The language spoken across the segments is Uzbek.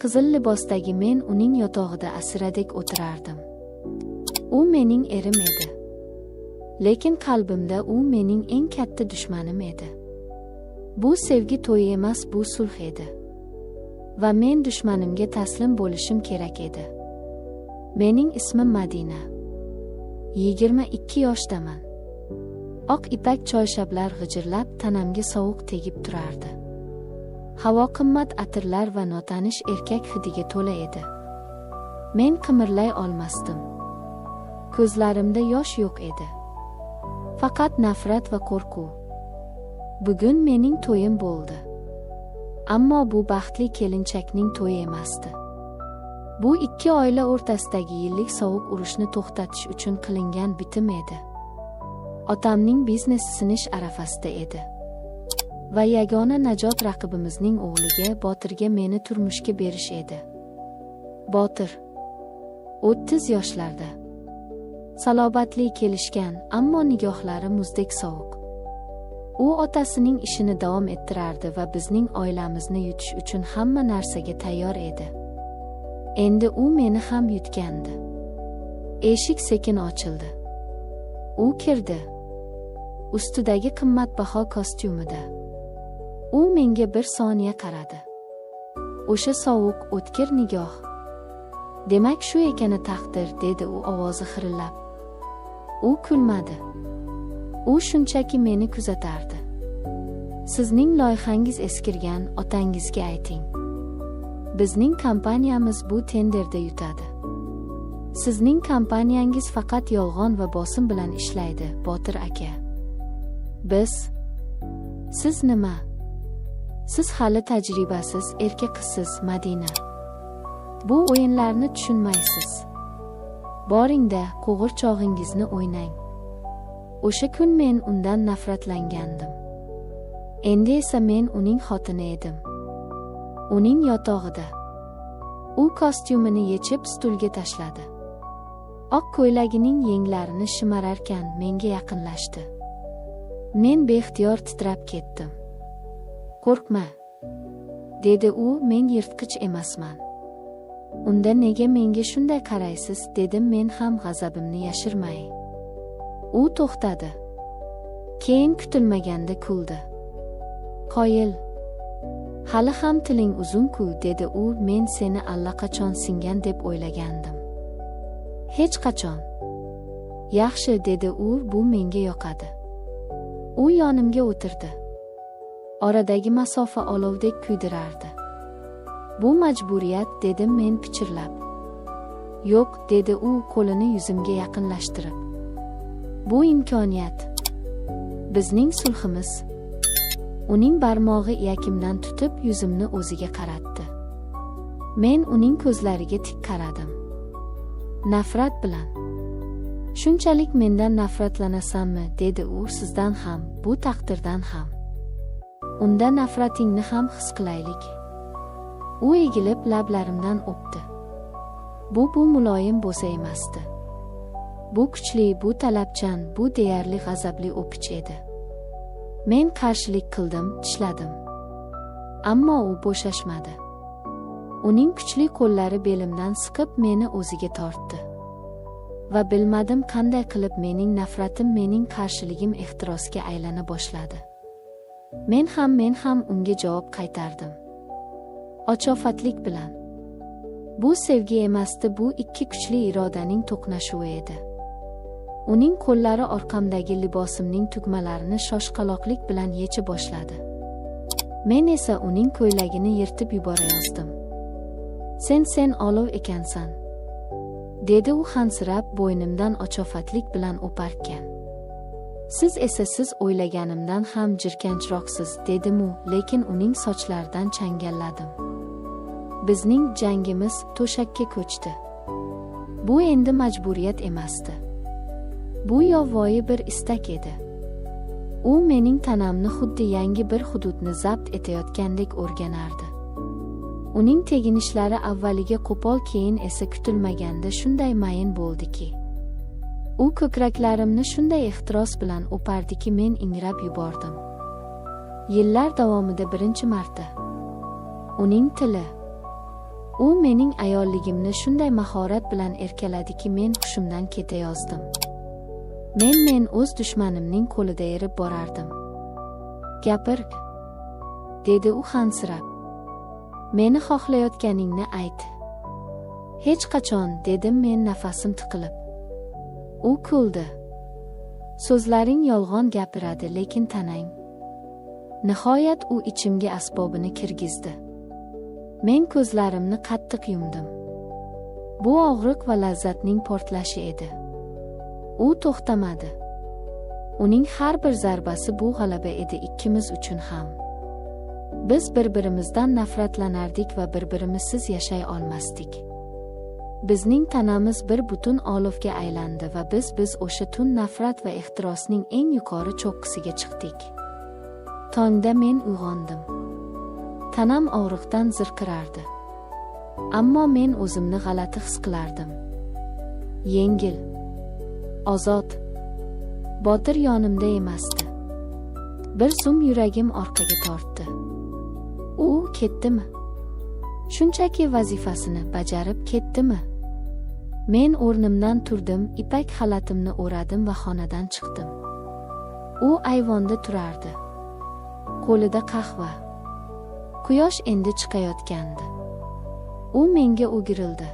qizil libosdagi men uning yotog'ida asiradek o'tirardim. U mening erim edi. Lekin qalbimda u mening eng katta dushmanim edi. Bu sevgi to'yi emas, bu sulh edi. Va men dushmanimga taslim bo'lishim kerak edi. Mening ismim Madina. 22 yoshdaman. Oq ipak choyshablar g'ijirlab tanamga sovuq tegib turardi. Havo qimmat atirlar va notanish erkak hidiga to'la edi. Men qimirlay olmasdim. Ko'zlarimda yosh yo'q edi. Faqat nafrat va qo'rquv. Bugun mening to'yim bo'ldi. Ammo bu baxtli kelinchakning to'yi emasdi. Bu ikki oila o'rtasidagi yillik sovuq urushni to'xtatish uchun qilingan bitim edi. Otamning biznesi sinish arafasida edi. Va yagona najot raqibimizning o'g'liga, Botirga meni turmushga berish edi. Botir 30 yoshlarda. Salobatli kelishgan, ammo nigohlari muzdek sovuq. U otasining ishini davom ettirardi va bizning oilamizni yutish uchun hamma narsaga tayyor edi. Endi u meni ham yutgandi. Eshik sekin ochildi. U kirdi. Ustidagi qimmatbaho kostyumida. U menga bir soniya qaradi. O'sha sovuq, o'tkir nigoh. Demak, shu ekani taqdir, dedi u ovozi xirillab. U kulmadi. U shunchaki meni kuzatardi. Sizning loyihangiz eskirgan, otangizga ayting. Bizning kompaniyamiz bu tenderda yutadi. Sizning kompaniyangiz faqat yolg'on va bosim bilan ishlaydi, Botir aka. Siz nima? Siz hali tajribasiz erkak qizsiz, Madina. Bu o'yinlarni tushunmaysiz. Boring-da, qo'g'irchog'ingizni o'ynang. O'sha kun men undan nafratlangandim. Endi esa men uning xotini edim. Uning yotog'ida. U kostyumini yechib stulga tashladi. Oq ko'ylagining yenglarini shimararkan menga yaqinlashdi. Men beixtiyor titrab ketdim. Qo'rqma, dedi u, men yirtqich emasman. Unda nega menga shunday qaraysiz, dedim men ham g'azabimni yashirmay. U to'xtadi. Keyin kutilmaganda kuldi. Qoyil. Hali ham tiling uzun-ku, dedi u, men seni allaqachon singan deb o'ylagandim. Hech qachon. Yaxshi, dedi u, bu menga yoqadi. U yonimga o'tirdi. Oradagi masofa olovdek kuydirardi. Bu majburiyat, dedim men pichirlab. Yo'q, dedi u qo'lini yuzimga yaqinlashtirib. Bu imkoniyat. Bizning sulhimiz. Uning barmog'i iyagimdan tutib yuzimni o'ziga qaratdi. Men uning ko'zlariga tik qaradim. Nafrat bilan. Shunchalik mendan nafratlanasanmi, dedi u, sizdan ham, bu taqdirdan ham. Unda nafratingni ham his qilaylik. U egilib lablarimdan o'pdi. Bu muloyim bo'sa emasdi. Bu kuchli, bu talabchan, bu deyarli g'azabli o'pich edi. Men qarshilik qildim, tishladim. Ammo u bo'shashmadi. Uning kuchli qo'llari belimdan siqib meni o'ziga tortdi. Va bilmadim qanday qilib mening nafratim, mening qarshiligim ehtirosga aylana boshladi. Men ham unga javob qaytardim. Ochofatlik bilan. Bu sevgi emasdi, bu ikki kuchli irodaning to'qnashuvi edi. Uning qo'llari orqamdagi libosimning tugmalarini shoshqaloqlik bilan yecha boshladi. Men esa uning ko'ylagini yirtib yuborayozdim. Sen olov ekansan, dedi u hansirab bo'ynimdan ochofatlik bilan o'parkan. Siz esa siz o'ylaganimdan ham jirkanchroqsiz, dedim u, lekin uning sochlaridan changalladim. Bizning jangimiz to'shakka ko'chdi. Bu endi majburiyat emasdi. Bu yovvoyi bir istak edi. U mening tanamni xuddi yangi bir hududni zabt etayotgandek o'rganardi. Uning teginishlari avvaliga qo'pol, keyin esa kutilmaganda shunday mayin bo'ldiki, u ko'kraklarimni shunday ehtiros bilan o'pardiki, men ingrab yubordim. Yillar davomida birinchi marta uning tili, U mening ayolligimni shunday mahorat bilan erkaladiki, men hushimdan ketayozdim. Men o'z dushmanimning qo'lida erib borardim. Gapir, dedi u hansirab. Meni xohlayotganingni ayt. Hech qachon, dedim men nafasim tiqilib. U kuldi. So'zlaring yolg'on gapiradi, lekin tanang. Nihoyat u ichimga asbobini kirgizdi. Men ko'zlarimni qattiq yumdim. Bu og'riq va lazzatning portlashi edi. U to'xtamadi. Uning har bir zarbasi bu g'alaba edi ikkimiz uchun ham. Biz bir-birimizdan nafratlanardik va bir-birimizsiz yashay olmasdik. Bizning tanamiz bir butun olovga aylandi va biz o'sha tun nafrat va ehtirosning eng yuqori cho'qqisiga chiqdik. Tongda men uyg'ondim. Tanam og'riqdan zirqirardi. Ammo men o'zimni g'alati his qilardim. Yengil, ozod, botir yonimda emasdi. Bir zum yuragim orqaga tortdi. U ketdimi? Shunchaki vazifasini bajarib ketdimi? Men o'rnimdan turdim, ipak xalatimni o'radim va xonadan chiqdim. U ayvonda turardi. Qo'lida qahva. Quyosh endi chiqayotgandi. U menga o'girildi.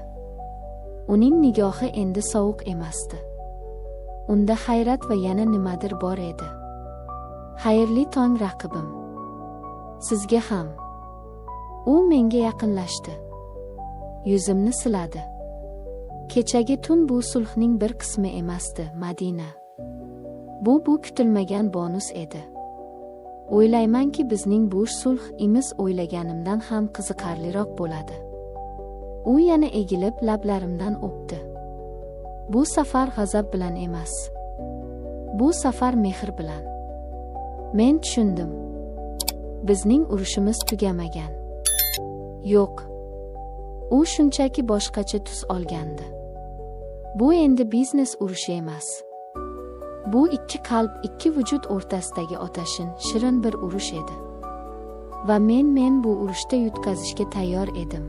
Uning nigohi endi sovuq emasdi. Unda hayrat va yana nimadir bor edi. Xayrli tong, raqibim. Sizga ham. U menga yaqinlashdi. Yuzimni siladi. Kechagi tun bu sulhning bir qismi emasdi, Madina. Bu kutilmagan bonus edi. O'ylaymanki, bizning bu sulh imiz o'ylaganimdan ham qiziqarliroq bo'ladi. U yana egilib lablarimdan o'pdi. Bu safar g'azab bilan emas. Bu safar mehr bilan. Men tushundim. Bizning urushimiz tugamagan. Yo'q. U shunchaki boshqacha tus olgandi. Bu endi biznes urushi emas. Bu ikki qalb, ikki vujud o'rtasidagi otashin, shirin bir urush edi. Va men bu urushda yutqazishga tayyor edim.